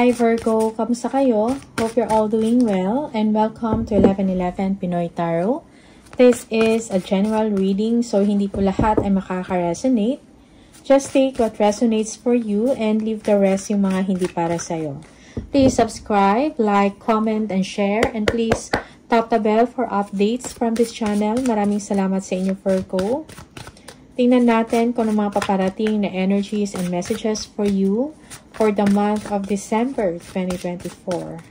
Hi Virgo, kamusta kayo? Hope you're all doing well and welcome to 1111 Pinoy Tarot. This is a general reading, so hindi po lahat ay makaka-resonate. Just take what resonates for you and leave the rest yung mga hindi para sa'yo. Please subscribe, like, comment, and share. And please tap the bell for updates from this channel. Maraming salamat sa inyo, Virgo. Tingnan natin kung ano mga paparating na energies and messages for you for the month of December 2024.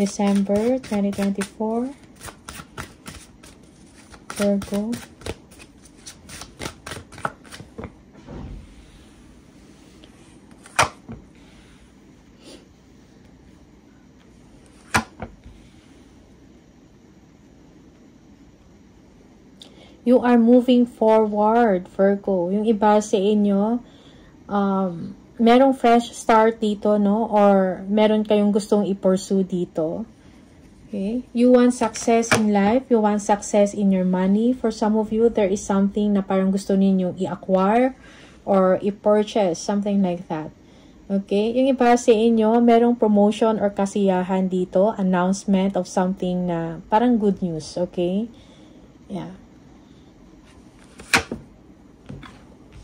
December 2024. Virgo. You are moving forward, Virgo. Yung iba sa inyo, merong fresh start dito, no? Or meron kayong gustong i-pursue dito. Okay? You want success in life. You want success in your money. For some of you, there is something na parang gusto ninyong i-acquire or i-purchase. Something like that. Okay? Yung iba sa inyo, merong promotion or kasiyahan dito. Announcement of something na parang good news. Okay? Yeah.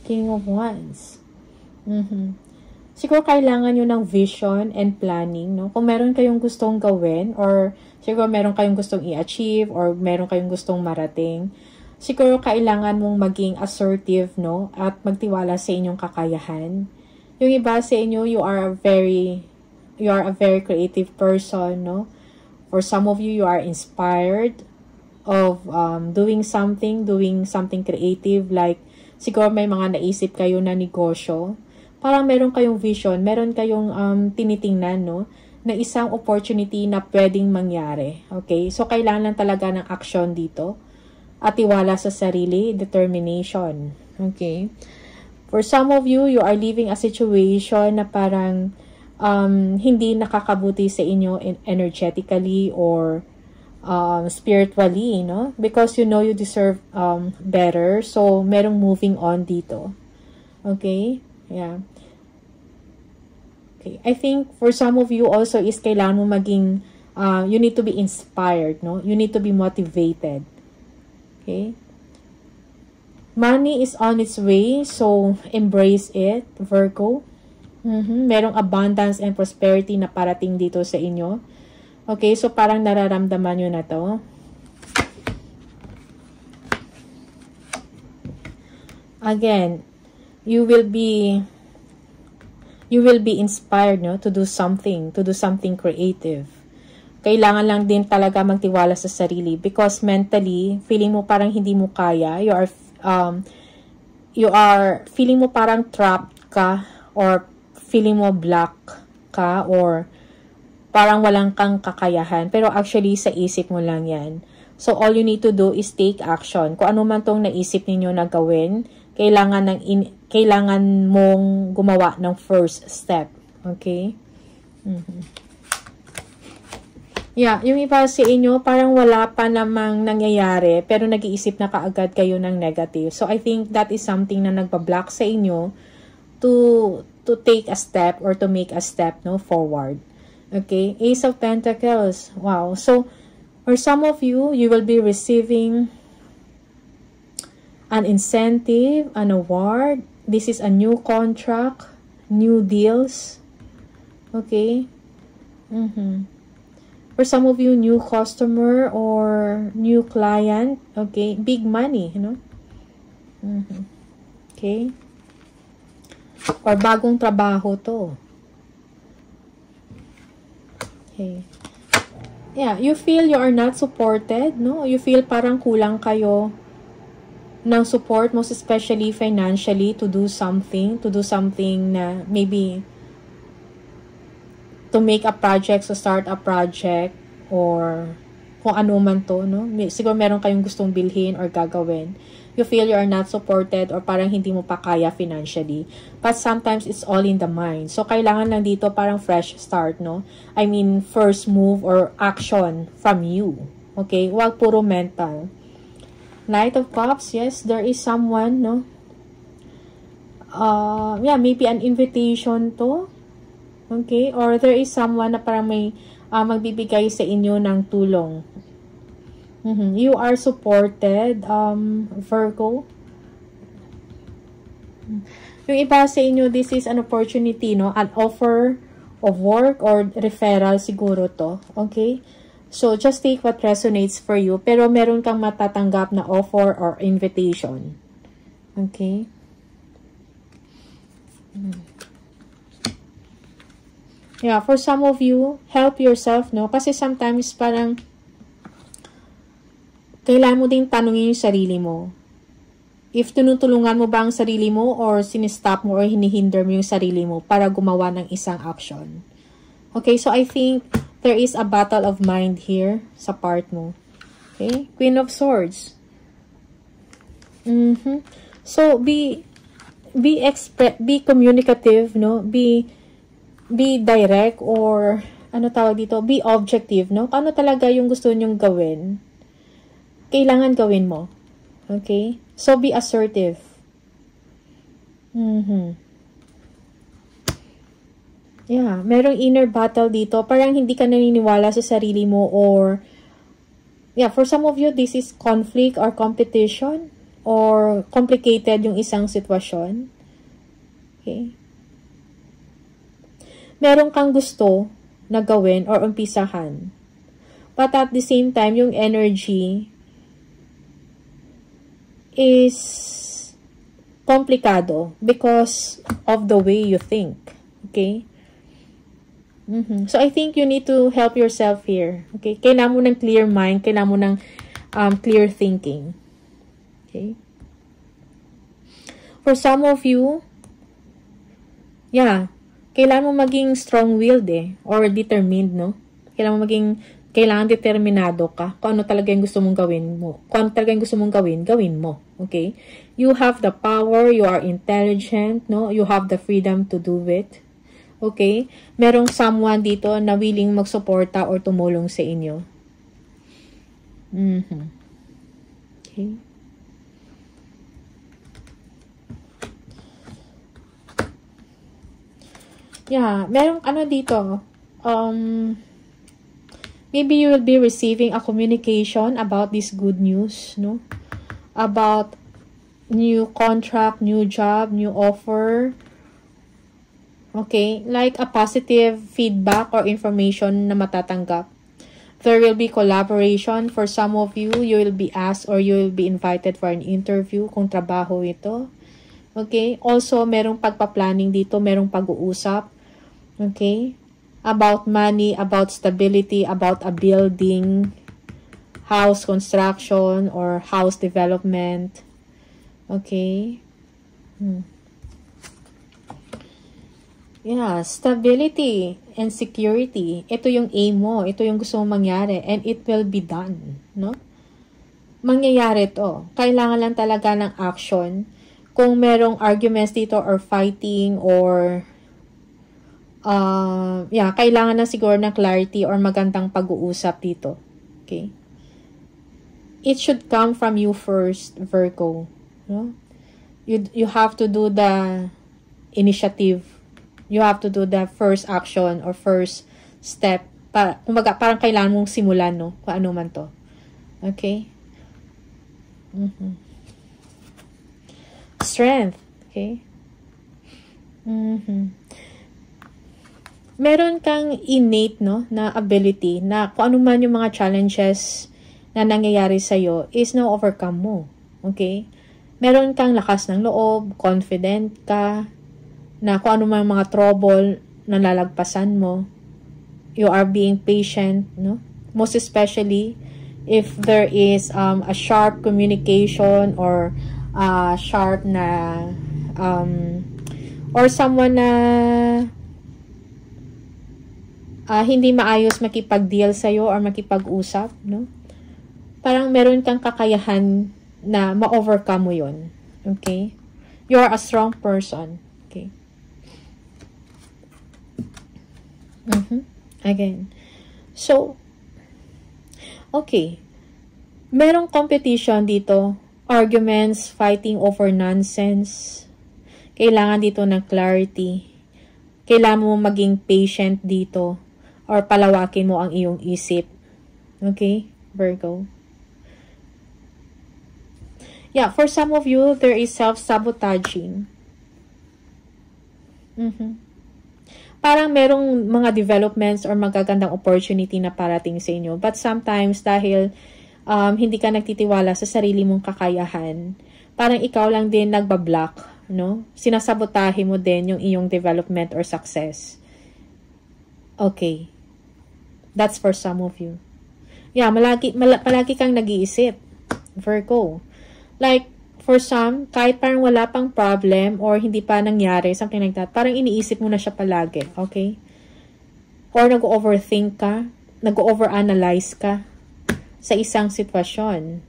King of Wands. Siguro kailangan nyo ng vision and planning, no? Kung meron kayong gustong gawin or siguro meron kayong gustong i-achieve or meron kayong gustong marating, siguro kailangan mong maging assertive, no? At magtiwala sa inyong kakayahan. Yung iba sa inyo, you are a very creative person, no? For some of you, you are inspired of doing something creative, like siguro may mga naisip kayo na negosyo. Parang meron kayong vision, meron kayong tinitingnan, no? Na isang opportunity na pwedeng mangyari. Okay? So, kailangan lang talaga ng action dito. At tiwala sa sarili, determination. Okay? For some of you, you are living a situation na parang hindi nakakabuti sa inyo energetically or spiritually, no? Because you know you deserve better. So, merong moving on dito. Okay? Yeah. Okay. I think for some of you also is kailangan mo maging, you need to be inspired, no? You need to be motivated. Okay? Money is on its way, so embrace it, Virgo. Merong abundance and prosperity na parating dito sa inyo. Okay, so parang nararamdaman nyo na to. Again, you will be inspired, no, to do something creative. Kailangan lang din talaga magtiwala sa sarili because mentally, feeling mo parang hindi mo kaya. You are feeling mo parang trapped ka or feeling mo block ka or parang walang kang kakayahan. Pero actually, sa isip mo lang yan. So, all you need to do is take action. Kung ano man tong naisip ninyo na gawin, kailangan mong gumawa ng first step. Okay? Yeah, yung iba sa inyo, parang wala pa namang nangyayari, pero nag-iisip na kaagad kayo ng negative. So, I think that is something na nagpa-block sa inyo to take a step or to make a step, no, forward. Okay, Ace of Pentacles. Wow. So, for some of you, you will be receiving an incentive, an award. This is a new contract, new deals. Okay. For some of you, new customer or new client. Okay, big money, you know. Okay. Or bagong trabaho to. Okay. Yeah, you feel you are not supported, no? You feel parang kulang kayo ng support, most especially financially, to do something na maybe to make a project, to start a project, or kung ano man to, no? Siguro meron kayong gustong bilhin or gagawin. You feel you are not supported or parang hindi mo pa kaya financially. But sometimes it's all in the mind. So, kailangan lang dito parang fresh start, no? I mean, first move or action from you. Okay? Huwag puro mental. Knight of Cups, yes, there is someone, no? Yeah, maybe an invitation to. Okay? Or there is someone na parang may magbibigay sa inyo ng tulong. You are supported, Virgo. Yung iba sa inyo, this is an opportunity, no? An offer of work or referral siguro to. Okay? So, just take what resonates for you. Pero meron kang matatanggap na offer or invitation. Okay? Yeah, for some of you, help yourself, no? Kasi sometimes parang kailangan mo ding tanungin yung sarili mo. If tinutulungan mo ba ang sarili mo or sinistop mo or hinihinder mo yung sarili mo para gumawa ng isang action. Okay, so I think there is a battle of mind here sa part mo. Okay, Queen of Swords. So, be communicative, no? Be direct or ano tawag dito? Be objective, no? Ano talaga yung gusto nyong gawin? Kailangan gawin mo. Okay? So, be assertive. Yeah, merong inner battle dito. Parang hindi ka naniniwala sa sarili mo or yeah, for some of you, this is conflict or competition or complicated yung isang sitwasyon. Okay? Meron kang gusto na gawin or umpisahan. But at the same time, yung energy is komplikado because of the way you think. Okay? So, I think you need to help yourself here. Okay? Kailangan mo ng clear mind. Kailangan mo ng clear thinking. Okay? For some of you, yeah, kailangan mo maging strong-willed or determined, no? Kailangan determinado ka kung ano talaga yung gusto mong gawin mo. Kung ano talaga yung gusto mong gawin, gawin mo. Okay? You have the power, you are intelligent, no? You have the freedom to do it. Okay? Merong someone dito na willing magsuporta or tumulong sa inyo. Okay? Yeah, merong ano dito, maybe you will be receiving a communication about this good news, no? About new contract, new job, new offer. Okay? Like a positive feedback or information na matatanggap. There will be collaboration. For some of you, you will be asked or you will be invited for an interview kung trabaho ito. Okay? Also, merong pagpa-planning dito, merong pag-uusap. Okay? About money, about stability, about a building, house construction, or house development. Okay? Yeah, stability and security. Ito yung aim mo. Ito yung gusto mong mangyari. And it will be done. No? Mangyayari to. Kailangan lang talaga ng action. Kung merong arguments dito or fighting or yeah, kailangan na siguro ng clarity or magandang pag-uusap dito. Okay? It should come from you first, Virgo. No? You have to do the initiative. You have to do the first action or first step. Kumbaga, parang kailangan mong simulan, no? Kung ano man to. Okay? Strength. Okay? Meron kang innate, no, na ability na kung ano man yung mga challenges na nangyayari sa'yo is na-overcome mo. Okay? Meron kang lakas ng loob, confident ka, na kung ano man mga trouble na lalagpasan mo. You are being patient, no? Most especially if there is a sharp communication or sharp na or someone na hindi maayos makipag-deal sa'yo or makipag-usap, no? Parang meron kang kakayahan na ma-overcome mo yun. Okay? You are a strong person. Okay? Again. So, okay. Merong competition dito. Arguments, fighting over nonsense. Kailangan dito ng clarity. kailangan mo maging patient dito or palawakin mo ang iyong isip. Okay, Virgo? Yeah, for some of you, there is self-sabotaging. Parang merong mga developments or magagandang opportunity na parating sa inyo. But sometimes, dahil hindi ka nagtitiwala sa sarili mong kakayahan, parang ikaw lang din nagbablock, no? Sinasabotahe mo din yung iyong development or success. Okay. That's for some of you. Yeah, palagi kang nag-iisip, Virgo. Like, for some, kahit parang wala pang problem or hindi pa nangyari, something like that, parang iniisip mo na siya palagi, okay? Or nag-overthink ka, nag-overanalyze ka sa isang sitwasyon.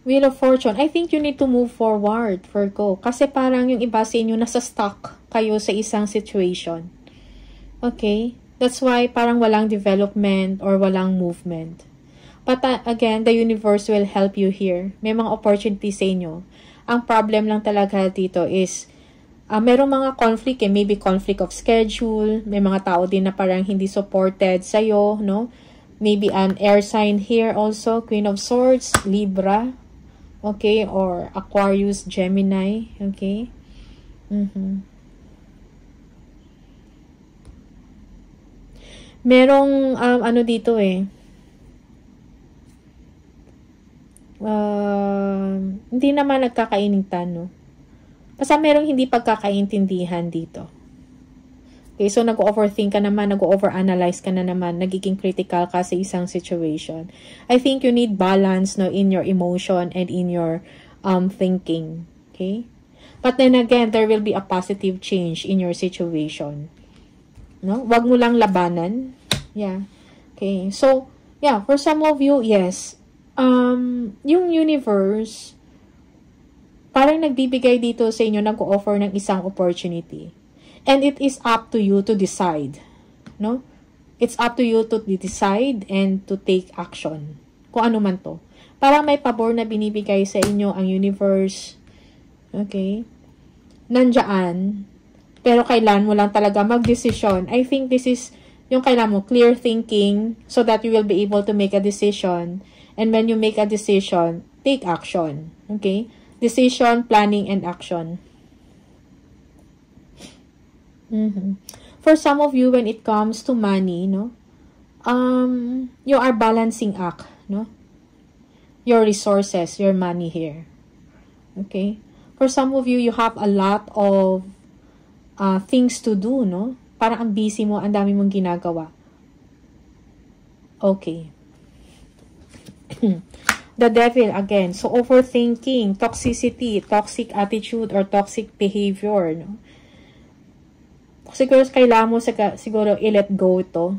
Wheel of Fortune, I think you need to move forward, Virgo. Kasi parang yung iba sa inyo, nasa stuck kayo sa isang situation. Okay? That's why parang walang development or walang movement. But again, the universe will help you here. May mga opportunities sa inyo. Ang problem lang talaga dito is, merong mga conflict maybe conflict of schedule. May mga tao din na parang hindi supported sa'yo, no? Maybe an air sign here also, Queen of Swords, Libra, okay? Or Aquarius, Gemini, okay? Merong, ano dito hindi naman nagkakainitan, no? Basta merong hindi pagkakaintindihan dito. Okay, so nag-overthink ka naman, nag-overanalyze ka na naman, nagiging critical ka sa isang situation. I think you need balance, no, in your emotion and in your thinking. Okay? But then again, there will be a positive change in your situation. No? Wag mo lang labanan. Yeah. Okay. So, yeah, for some of you, yes. Yung universe, parang nagbibigay dito sa inyo, nag-offer ng isang opportunity. And it is up to you to decide. No? It's up to you to decide and to take action. Kung ano man to. Parang may pabor na binibigay sa inyo ang universe. Okay? Nandiyan. Pero kailan mo lang talaga mag-decision. I think this is yung kailan mo, clear thinking so that you will be able to make a decision. And when you make a decision, take action. Okay? Decision, planning, and action. For some of you, when it comes to money, no? You are balancing act, no? Your resources, your money here. Okay? For some of you, you have a lot of things to do, no? Parang ang busy mo, ang dami mong ginagawa. Okay. The devil, again. So, overthinking, toxicity, toxic attitude, or toxic behavior, no? Siguro, kailangan mo siguro i-let go ito.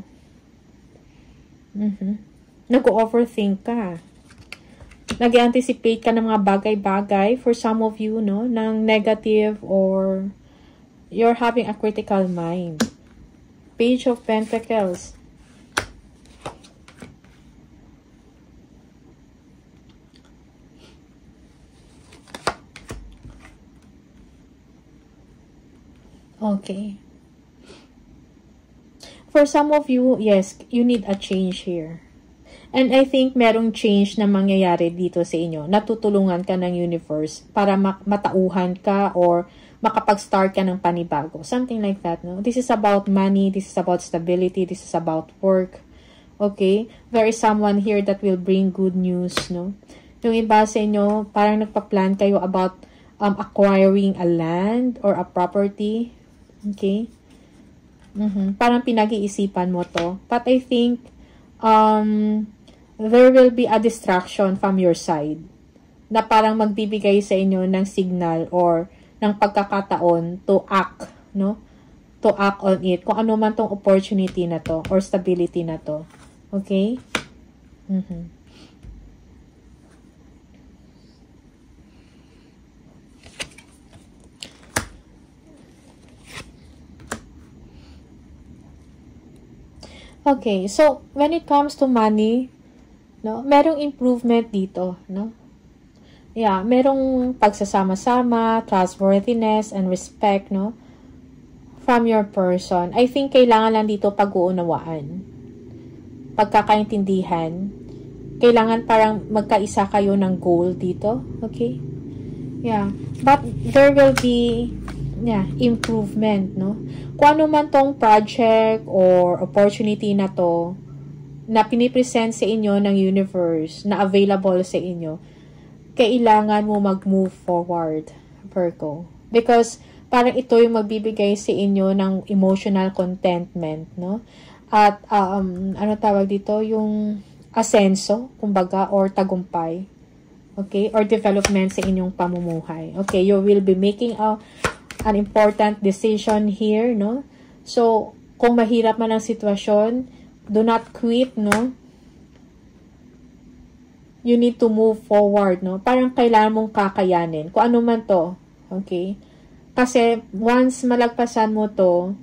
Nag-overthink ka. Nag-anticipate ka ng mga bagay-bagay for some of you, no? Ng negative or you're having a critical mind. Page of Pentacles. Okay. For some of you, yes, you need a change here. And I think merong change na mangyayari dito sa inyo. Natutulungan ka ng universe para matauhan ka or makapag-start ka ng panibago. Something like that, no? This is about money. This is about stability. This is about work. Okay? There is someone here that will bring good news, no? Yung iba sa inyo, parang nagpa-plan kayo about acquiring a land or a property. Okay? Parang pinag-iisipan mo to. But I think there will be a distraction from your side na parang magbibigay sa inyo ng signal or ng pagkakataon to act, no? To act on it. Kung ano man tong opportunity na to or stability na to. Okay? Okay, so when it comes to money, no? Merong improvement dito, no? Yeah, merong pagsasama-sama, trustworthiness, and respect, no? From your person. I think kailangan lang dito pag-uunawaan. Pagkakaintindihan. Kailangan parang magkaisa kayo ng goal dito. Okay? Yeah. But there will be improvement, no? Kung ano man tong project or opportunity na to, na pinipresent sa inyo ng universe, na available sa inyo, kailangan mo mag-move forward, Virgo. Because parang ito yung magbibigay sa inyo ng emotional contentment, no? At, ano tawag dito? Yung asenso, kumbaga, or tagumpay. Okay? Or development sa inyong pamumuhay. Okay? You will be making an important decision here, no? So, kung mahirap man ang sitwasyon, do not quit, no? You need to move forward, no? Parang kailangan mong kakayanin. Kung ano man to, okay? Kasi, once malagpasan mo to,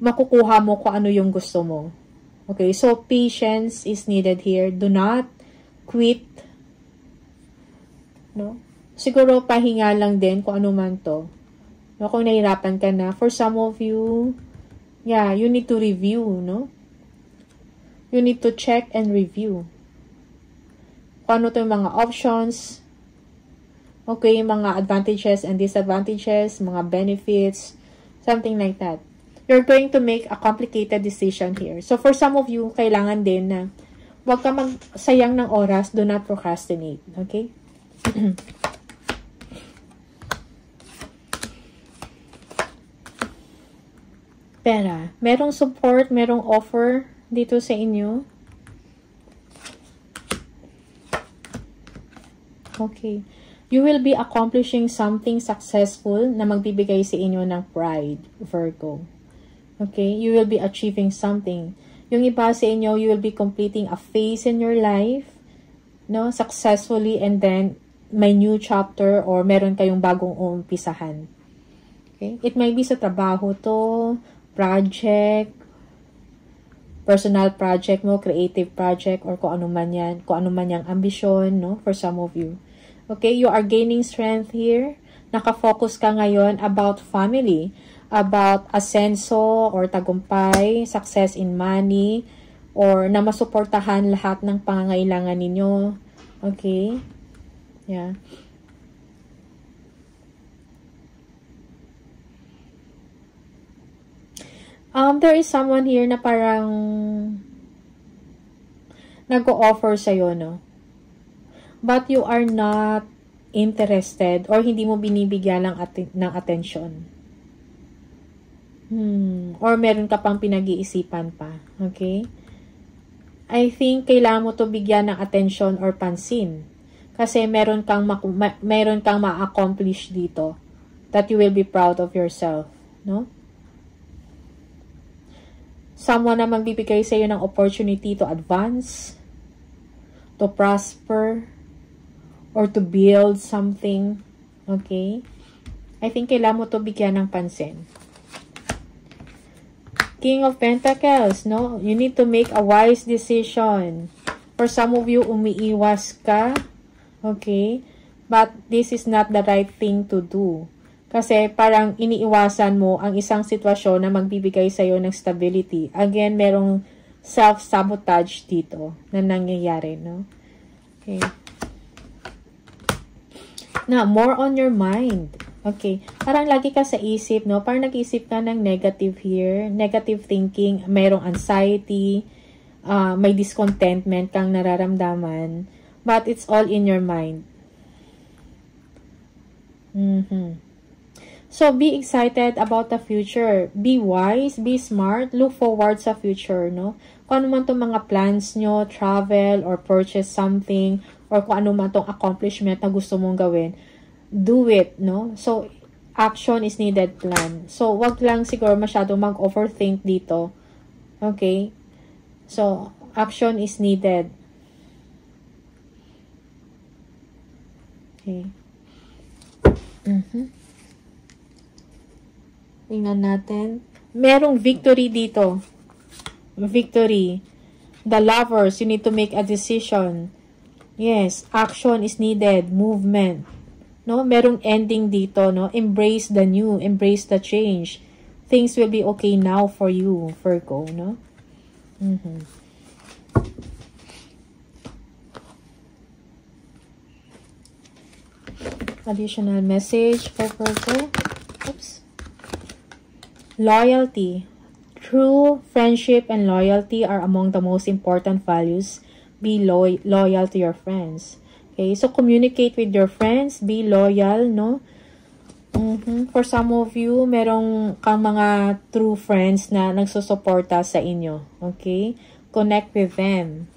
makukuha mo kung ano yung gusto mo. Okay? So, patience is needed here. Do not quit, no? Siguro, pahinga lang din kung ano man to. No, kung nahirapan ka na, for some of you, yeah, you need to review, no? You need to check and review. Kung ano to yung mga options, okay, mga advantages and disadvantages, mga benefits, something like that. You're going to make a complicated decision here. So, for some of you, kailangan din na huwag ka magsayang ng oras, do not procrastinate, okay? Pera. Merong support, merong offer dito sa inyo. Okay. You will be accomplishing something successful na magbibigay sa inyo ng pride, Virgo. Okay? You will be achieving something. Yung iba sa inyo, you will be completing a phase in your life, no? Successfully, and then may new chapter or meron kayong bagong umpisahan. Okay? It might be sa trabaho to, project, personal project mo, creative project, or kung ano man yan, kung ano man yung ambisyon, no, for some of you. Okay, you are gaining strength here. Nakafocus ka ngayon about family, about asenso or tagumpay, success in money, or na masuportahan lahat ng pangangailangan ninyo. Okay? Yeah. There is someone here na parang nag-o-offer sa'yo, no? But you are not interested or hindi mo binibigyan ng atensyon. Or meron ka pang pinag-iisipan pa. Okay? I think kailangan mo to bigyan ng atensyon or pansin. Kasi meron kang ma-accomplish dito that you will be proud of yourself. No? Someone na magbibigay sa iyo ng opportunity to advance, to prosper, or to build something. Okay? I think kailangan mo to bigyan ng pansin. King of Pentacles, no? You need to make a wise decision. For some of you, umiiwas ka. Okay? But this is not the right thing to do. Kasi parang iniiwasan mo ang isang sitwasyon na magbibigay sa'yo ng stability. Again, merong self-sabotage dito na nangyayari, no? Okay. Now, more on your mind. Okay. Parang lagi ka sa isip, no? Parang nag-isip ka ng negative here. Negative thinking. Mayroong anxiety. May discontentment kang nararamdaman. But it's all in your mind. So, be excited about the future. Be wise, be smart, look forward sa future, no? Kung ano man itong mga plans nyo, travel, or purchase something, or kung ano man itong accomplishment na gusto mong gawin, do it, no? So, action is needed plan. So, wag lang siguro masyado mag-overthink dito. Okay? So, action is needed. Okay. Tingnan natin. Merong victory dito. Victory. The Lovers, you need to make a decision. Yes, action is needed, movement. No, merong ending dito, no? Embrace the new, embrace the change. Things will be okay now for you, Virgo, no? Additional message for Virgo. Oops. Loyalty. True friendship and loyalty are among the most important values. Be loyal to your friends. Okay, so communicate with your friends. Be loyal, no? For some of you, merong kang mga true friends na nagsusuporta sa inyo. Okay? Connect with them.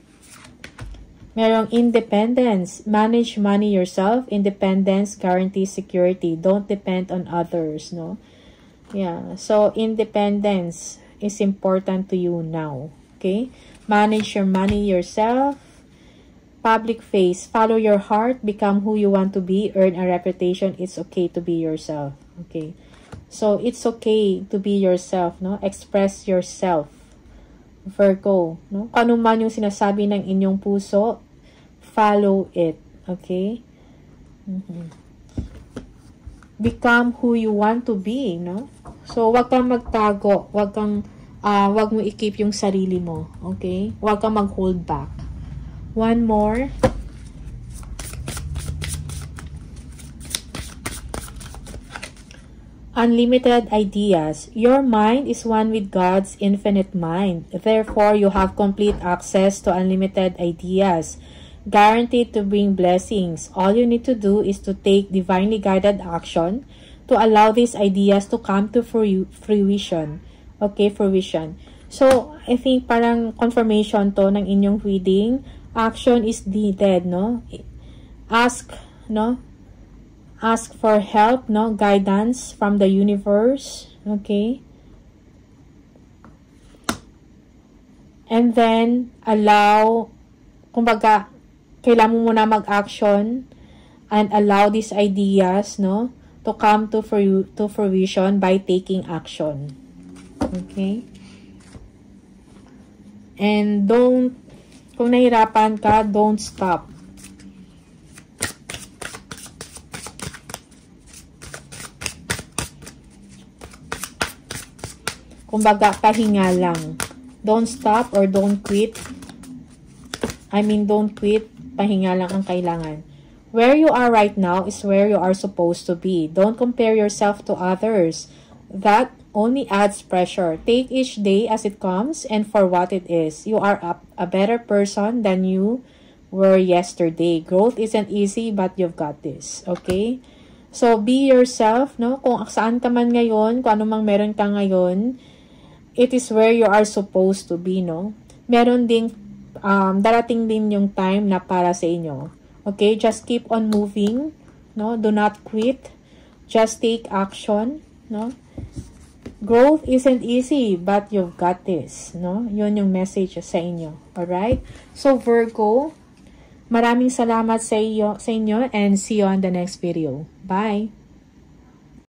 Merong independence. Manage money yourself. Independence guarantees security. Don't depend on others, no? Yeah. So, independence is important to you now. Okay? Manage your money yourself. Public face. Follow your heart. Become who you want to be. Earn a reputation. It's okay to be yourself. Okay? So, it's okay to be yourself, no? Express yourself. Virgo, no? Kung ano man yung sinasabi ng inyong puso, follow it. Okay? Become who you want to be, no? So, wag kang magtago. Wag mo i-keep yung sarili mo. Okay? Wag kang mag-hold back. One more. Unlimited ideas. Your mind is one with God's infinite mind. Therefore, you have complete access to unlimited ideas, guaranteed to bring blessings. All you need to do is to take divinely guided action to allow these ideas to come to fruition. Okay, fruition. So, I think parang confirmation to ng inyong reading. Action is needed, no? Ask, no? Ask for help, no? Guidance from the universe. Okay? And then, allow, kumbaga, kailangan mo muna mag-action and allow these ideas, no? To come to fruition by taking action. Okay? And kung nahirapan ka, don't stop. Kumbaga, pahinga lang. Don't stop or don't quit. I mean, don't quit. Pahinga lang ang kailangan. Where you are right now is where you are supposed to be. Don't compare yourself to others. That only adds pressure. Take each day as it comes and for what it is. You are a better person than you were yesterday. Growth isn't easy, but you've got this. Okay? So, be yourself, no? Kung saan ka man ngayon, kung ano mang meron ka ngayon, it is where you are supposed to be, no? Meron ding, darating din yung time na para sa inyo. Okay? Just keep on moving, no? Do not quit. Just take action, no? Growth isn't easy, but you've got this, no? Yun yung message sa inyo. Alright? So, Virgo, maraming salamat sa inyo and see you on the next video. Bye!